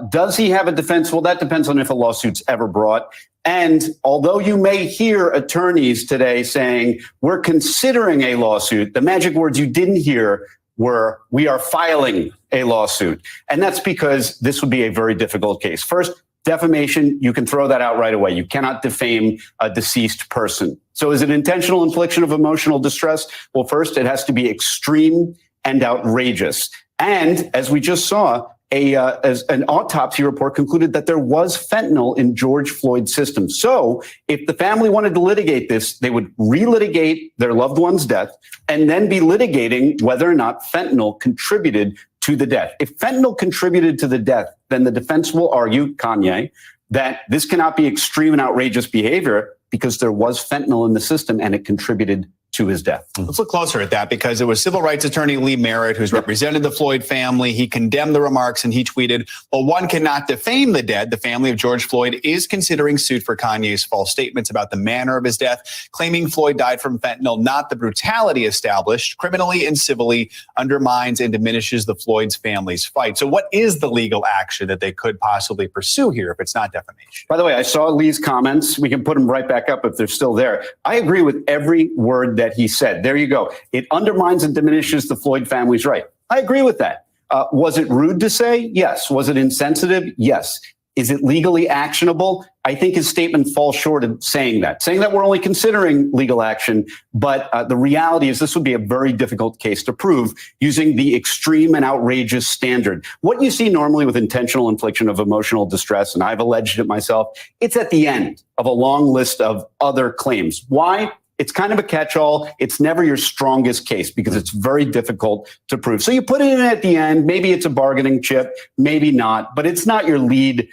Does he have a defense? Well, that depends on if a lawsuit's ever brought. And although you may hear attorneys today saying we're considering a lawsuit, the magic words you didn't hear were we are filing a lawsuit. And that's because this would be a very difficult case. First, defamation, you can throw that out right away. You cannot defame a deceased person. So is it intentional infliction of emotional distress? Well, first, it has to be extreme and outrageous. And as we just saw, as an autopsy report concluded that there was fentanyl in George Floyd's system. So if the family wanted to litigate this, they would relitigate their loved one's death and then be litigating whether or not fentanyl contributed to the death. If fentanyl contributed to the death, then the defense will argue, Kanye, that this cannot be extreme and outrageous behavior because there was fentanyl in the system and it contributed to his death. Let's look closer at that, because it was civil rights attorney Lee Merritt who's represented the Floyd family. He condemned the remarks and he tweeted, "Well, one cannot defame the dead. The family of George Floyd is considering suit for Kanye's false statements about the manner of his death, claiming Floyd died from fentanyl, not the brutality established, criminally and civilly undermines and diminishes the Floyd's family's fight." So what is the legal action that they could possibly pursue here if it's not defamation? By the way, I saw Lee's comments. We can put them right back up if they're still there. I agree with every word that he said. There you go. It undermines and diminishes the Floyd family's right. I agree with that. Was it rude to say? Yes. Was it insensitive? Yes. Is it legally actionable? I think his statement falls short of saying that we're only considering legal action. But the reality is this would be a very difficult case to prove using the extreme and outrageous standard. What you see normally with intentional infliction of emotional distress, and I've alleged it myself, it's at the end of a long list of other claims. Why? It's kind of a catch-all. It's never your strongest case because it's very difficult to prove. So you put it in at the end. Maybe it's a bargaining chip, maybe not, but it's not your lead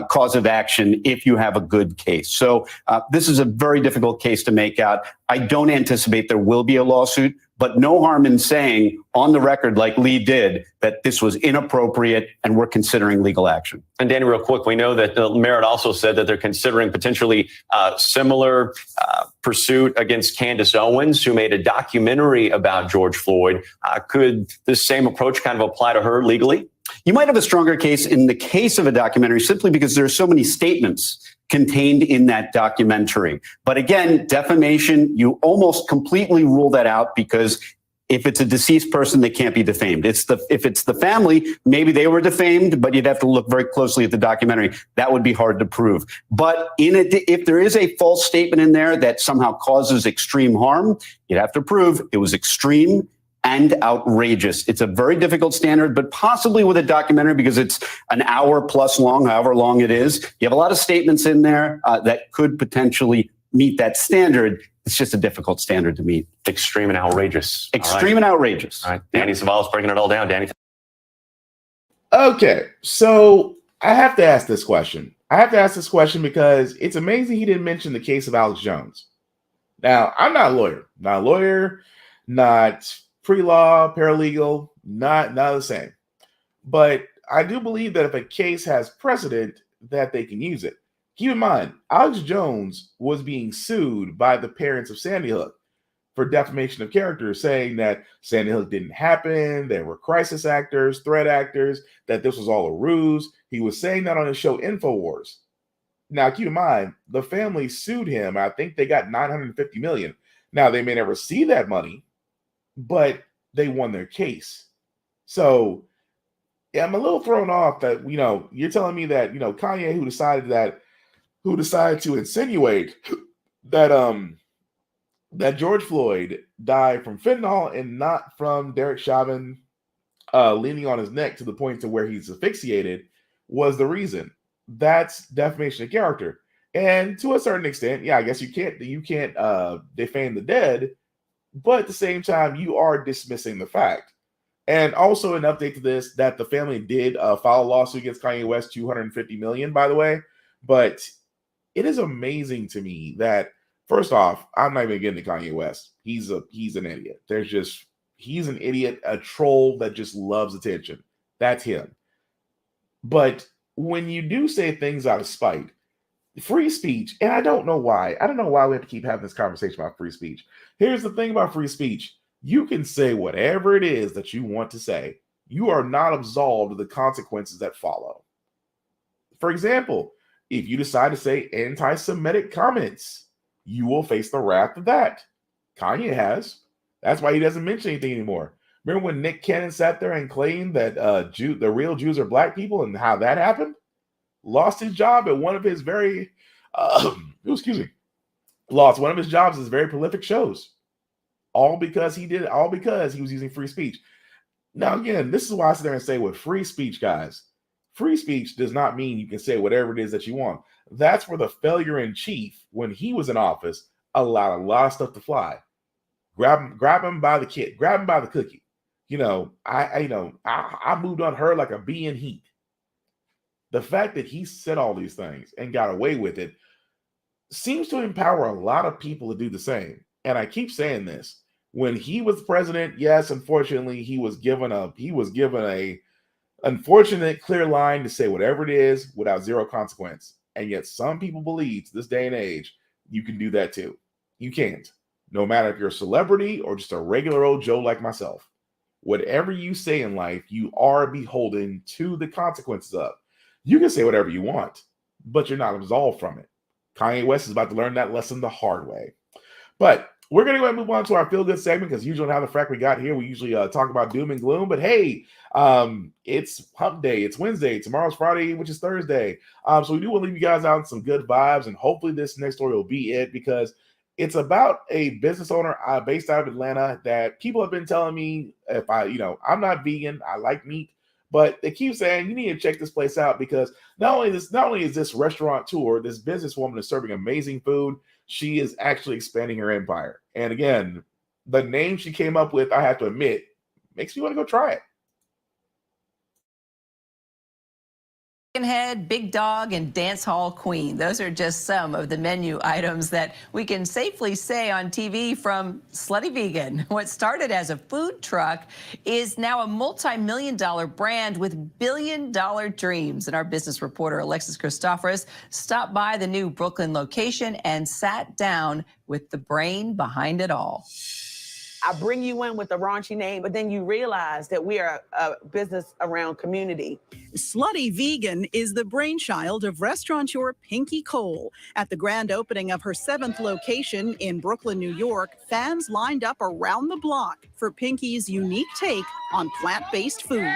cause of action if you have a good case. So this is a very difficult case to make out. I don't anticipate there will be a lawsuit, but no harm in saying on the record, like Lee did, that this was inappropriate and we're considering legal action. And Danny, real quick, we know that Merritt also said that they're considering potentially similar pursuit against Candace Owens, who made a documentary about George Floyd. Could this same approach kind of apply to her legally? You might have a stronger case in the case of a documentary simply because there are so many statements contained in that documentary. But again, defamation, you almost completely rule that out because if it's a deceased person, they can't be defamed. If it's the family, maybe they were defamed, but you'd have to look very closely at the documentary. That would be hard to prove. But if there is a false statement in there that somehow causes extreme harm, you'd have to prove it was extreme and outrageous. It's a very difficult standard, but possibly with a documentary because it's an hour plus long, however long it is. You have a lot of statements in there that could potentially meet that standard. It's just a difficult standard to meet. Extreme and outrageous. Extreme and outrageous. All right. Danny Savalas breaking it all down. Danny. Okay, so I have to ask this question. Because it's amazing he didn't mention the case of Alex Jones. Now, I'm not a lawyer, not pre-law, paralegal, not the same. But I do believe that if a case has precedent, that they can use it. Keep in mind, Alex Jones was being sued by the parents of Sandy Hook for defamation of character, saying that Sandy Hook didn't happen, they were crisis actors, threat actors, that this was all a ruse. He was saying that on his show InfoWars. Now, keep in mind, the family sued him. I think they got $950 million. Now, they may never see that money, but they won their case. So yeah, I'm a little thrown off that, you're telling me that, Kanye, who decided to insinuate that that George Floyd died from fentanyl and not from Derek Chauvin leaning on his neck to the point to where he's asphyxiated was the reason. That's defamation of character. And to a certain extent, yeah, I guess you can't defame the dead, but at the same time, you are dismissing the fact. And also an update to this, that the family did file a lawsuit against Kanye West, $250 million, by the way. But it is amazing to me that, first off, I'm not even getting to Kanye West. He's an idiot. He's an idiot, a troll that just loves attention. That's him. But when you do say things out of spite, free speech, and I don't know why we have to keep having this conversation about free speech. Here's the thing about free speech. You can say whatever it is that you want to say. You are not absolved of the consequences that follow. For example, if you decide to say anti-Semitic comments, you will face the wrath of that. Kanye has. That's why he doesn't mention anything anymore. Remember when Nick Cannon sat there and claimed that the real Jews are black people and how that happened? Lost his job at one of his very, lost one of his jobs at his very prolific shows. All because he was using free speech. Now, again, this is why I sit there and say with free speech, guys, free speech does not mean you can say whatever it is that you want. That's where the failure in chief, when he was in office, allowed a lot of stuff to fly. Grab him by the kid, grab him by the cookie. I moved on her like a bee in heat. The fact that he said all these things and got away with it seems to empower a lot of people to do the same. and I keep saying this, when he was president, yes, unfortunately, he was given a unfortunate clear line to say whatever it is without zero consequence. And yet some people believe to this day and age, you can do that too. You can't. No matter if you're a celebrity or just a regular old Joe like myself. Whatever you say in life, you are beholden to the consequences of. You can say whatever you want, but you're not absolved from it. Kanye West is about to learn that lesson the hard way. But we're going to go ahead and move on to our feel-good segment, because usually on How the Frack We Got Here, we usually talk about doom and gloom. But hey, it's hump day. It's Wednesday. Tomorrow's Friday, which is Thursday. So we do want to leave you guys out with some good vibes, and hopefully this next story will be it, because it's about a business owner based out of Atlanta that people have been telling me, if I'm not vegan, I like meat, but they keep saying you need to check this place out, because not only is this restaurateur, this businesswoman is serving amazing food, she is actually expanding her empire. And again, the name she came up with, I have to admit, makes me want to go try it. Head, Big Dog, and Dance Hall Queen. Those are just some of the menu items that we can safely say on TV from Slutty Vegan. What started as a food truck is now a multi-million-dollar brand with billion-dollar dreams. And our business reporter, Alexis Christoforous, stopped by the new Brooklyn location and sat down with the brain behind it all. I bring you in with a raunchy name, but then you realize that we are a business around community. Slutty Vegan is the brainchild of restaurateur Pinky Cole. At the grand opening of her 7th location in Brooklyn, New York, fans lined up around the block for Pinky's unique take on plant-based food.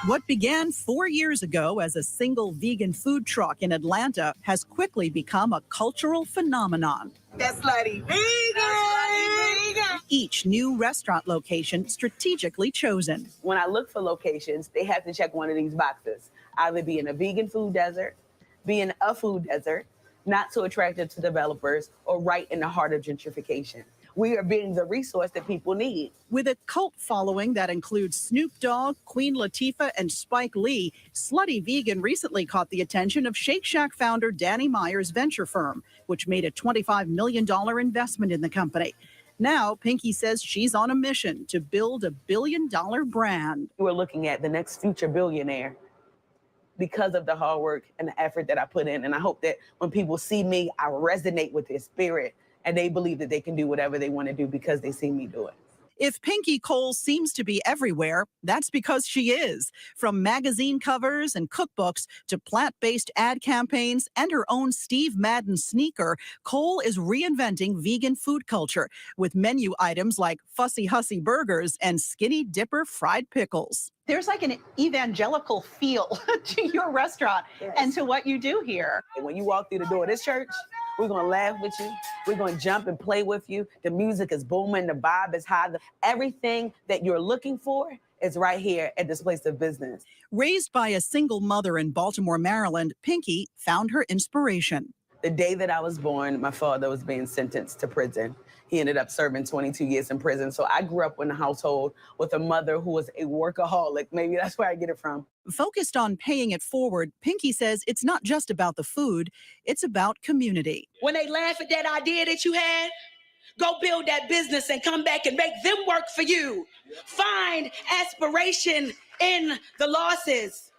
What began 4 years ago as a single vegan food truck in Atlanta has quickly become a cultural phenomenon. That's Slutty Vegan! Each new restaurant location strategically chosen. When I look for locations, they have to check one of these boxes. Either be in a vegan food desert, be in a food desert, not so attractive to developers, or right in the heart of gentrification. We are being the resource that people need. With a cult following that includes Snoop Dogg, Queen Latifah, and Spike Lee, Slutty Vegan recently caught the attention of Shake Shack founder Danny Meyer's venture firm, which made a $25 million investment in the company. Now, Pinky says she's on a mission to build a billion-dollar brand. We're looking at the next future billionaire because of the hard work and the effort that I put in. And I hope that when people see me, I resonate with their spirit, and they believe that they can do whatever they want to do because they see me do it. If Pinky Cole seems to be everywhere, that's because she is. From magazine covers and cookbooks to plant-based ad campaigns and her own Steve Madden sneaker, Cole is reinventing vegan food culture with menu items like Fussy Hussy burgers and Skinny Dipper fried pickles. There's like an evangelical feel to your restaurant and to what you do here. And when you walk through the door of this church, we're going to laugh with you. We're going to jump and play with you. The music is booming. The vibe is high. Everything that you're looking for is right here at this place of business. Raised by a single mother in Baltimore, Maryland, Pinky found her inspiration. The day that I was born, my father was being sentenced to prison. He ended up serving 22 years in prison. So I grew up in a household with a mother who was a workaholic. Maybe that's where I get it from. Focused on paying it forward, Pinky says it's not just about the food, it's about community. When they laugh at that idea that you had, go build that business and come back and make them work for you. Find aspiration in the losses.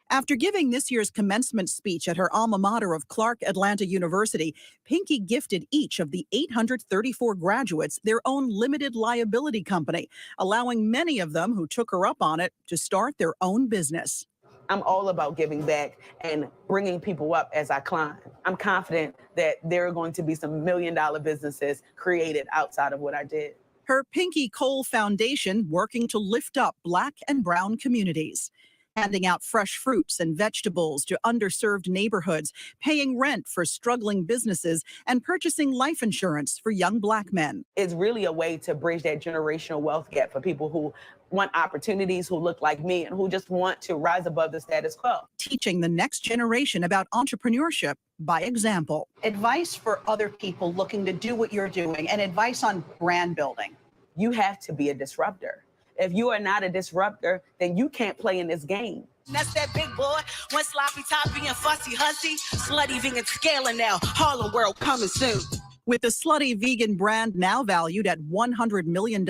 After giving this year's commencement speech at her alma mater of Clark Atlanta University, Pinky gifted each of the 834 graduates their own limited liability company, allowing many of them who took her up on it to start their own business. I'm all about giving back and bringing people up as I climb. I'm confident that there are going to be some million-dollar businesses created outside of what I did. Her Pinky Cole Foundation working to lift up Black and brown communities, handing out fresh fruits and vegetables to underserved neighborhoods, paying rent for struggling businesses, and purchasing life insurance for young Black men. It's really a way to bridge that generational wealth gap for people who want opportunities, who look like me, and who just want to rise above the status quo. Teaching the next generation about entrepreneurship by example. Advice for other people looking to do what you're doing and advice on brand building. You have to be a disruptor. If you are not a disruptor, then you can't play in this game. That's that big boy, one sloppy toppy and fussy hussy, slutty vegan scaling now, Harlem World coming soon. With the slutty vegan brand now valued at $100 million,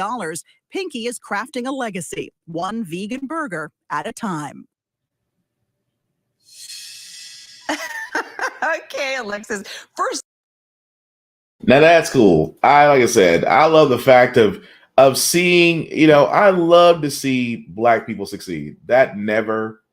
Pinky is crafting a legacy, one vegan burger at a time. Okay, Alexis. First. Now that's cool. Like I said, I love the fact of seeing, I love to see Black people succeed. That never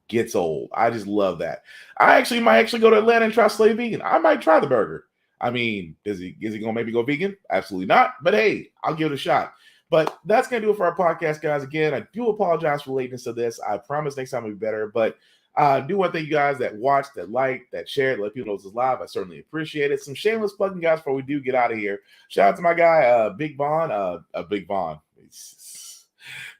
gets old. I just love that. I might go to Atlanta and try Slay Vegan. I might try the burger. I mean, is he gonna maybe go vegan? Absolutely not. But hey, I'll give it a shot. But that's gonna do it for our podcast, guys. Again, I do apologize for lateness to this. I promise next time will be better. But I do want to thank you guys that watched, that liked, that shared, let people know this is live. I certainly appreciate it. Some shameless plugging, guys, before we do get out of here. Shout out to my guy, Big Vaughn.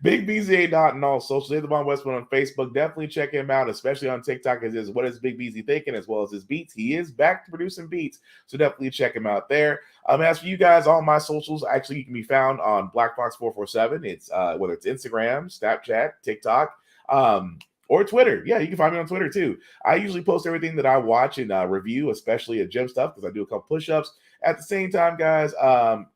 Big BZ on all socials. The Vaughn Westwood on Facebook. Definitely check him out, especially on TikTok. As what is Big BZ thinking, as well as his beats. He is back to producing beats, so definitely check him out there. As for you guys, all my socials actually you can be found on BlackFox447. It's whether it's Instagram, Snapchat, TikTok, or Twitter. Yeah, you can find me on Twitter too. I usually post everything that I watch and review, especially gym stuff, because I do a couple push-ups. At the same time, guys,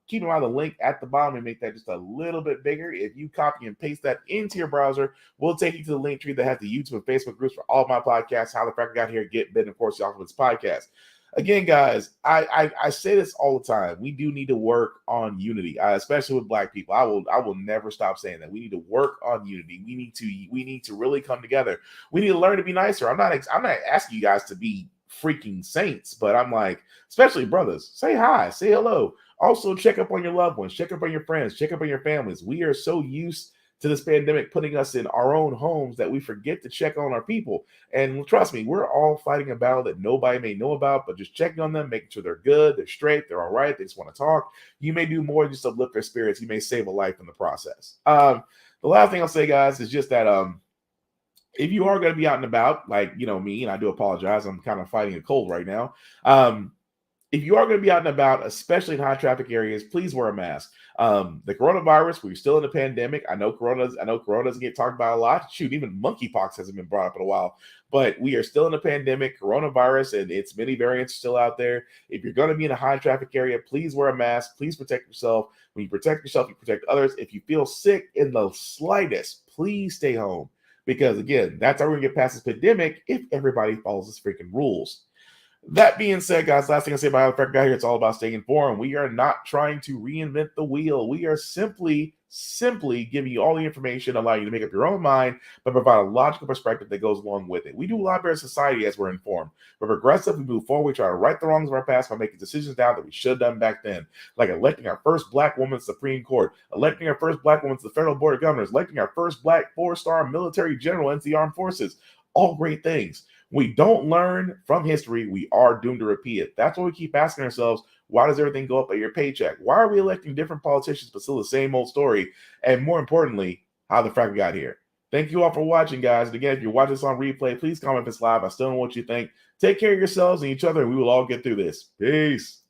keep in mind the link at the bottom and make that just a little bit bigger. If you copy and paste that into your browser, we'll take you to the link tree that has the YouTube and Facebook groups for all of my podcasts, How the Frack Got Here, Get Bit, and of course, the Ultimate Podcast. Again, guys, I say this all the time. We do need to work on unity, especially with Black people. I will never stop saying that. We need to work on unity. We need to really come together. We need to learn to be nicer. I'm not asking you guys to be freaking saints, but I'm like, especially brothers, say hi, say hello. Also, check up on your loved ones, check up on your friends, check up on your families. We are so used to this pandemic putting us in our own homes that we forget to check on our people. And trust me, we're all fighting a battle that nobody may know about, but just checking on them, making sure they're good, they're straight, they're all right, they just want to talk. You may do more than just uplift their spirits. You may save a life in the process. The last thing I'll say, guys, is just that if you are going to be out and about, like, me, and I do apologize, I'm kind of fighting a cold right now. If you are going to be out and about, especially in high traffic areas, please wear a mask. The coronavirus, we're still in the pandemic. I know corona doesn't get talked about a lot. Shoot, even monkeypox hasn't been brought up in a while. But we are still in a pandemic, coronavirus, and its many variants are still out there. If you're going to be in a high traffic area, please wear a mask. Please protect yourself. When you protect yourself, you protect others. If you feel sick in the slightest, please stay home. Because, again, that's how we're going to get past this pandemic if everybody follows this freaking rules. That being said, guys, last thing I say about How the Frack Got Here, it's all about staying informed. We are not trying to reinvent the wheel. We are simply giving you all the information, allow you to make up your own mind, but provide a logical perspective that goes along with it. We do a lot better in society as we're informed. We're progressive, we move forward, we try to right the wrongs of our past by making decisions now that we should have done back then. Like electing our first Black woman to the Supreme Court, electing our first Black woman to the Federal Board of Governors, electing our first Black 4-star military general into the armed forces. All great things. We don't learn from history, we are doomed to repeat it. That's why we keep asking ourselves, why does everything go up at your paycheck? Why are we electing different politicians but still the same old story? And more importantly, how the frack got here. Thank you all for watching, guys. And again, if you're watching this on replay, please comment if it's live. I still don't know what you think. Take care of yourselves and each other, and we will all get through this. Peace.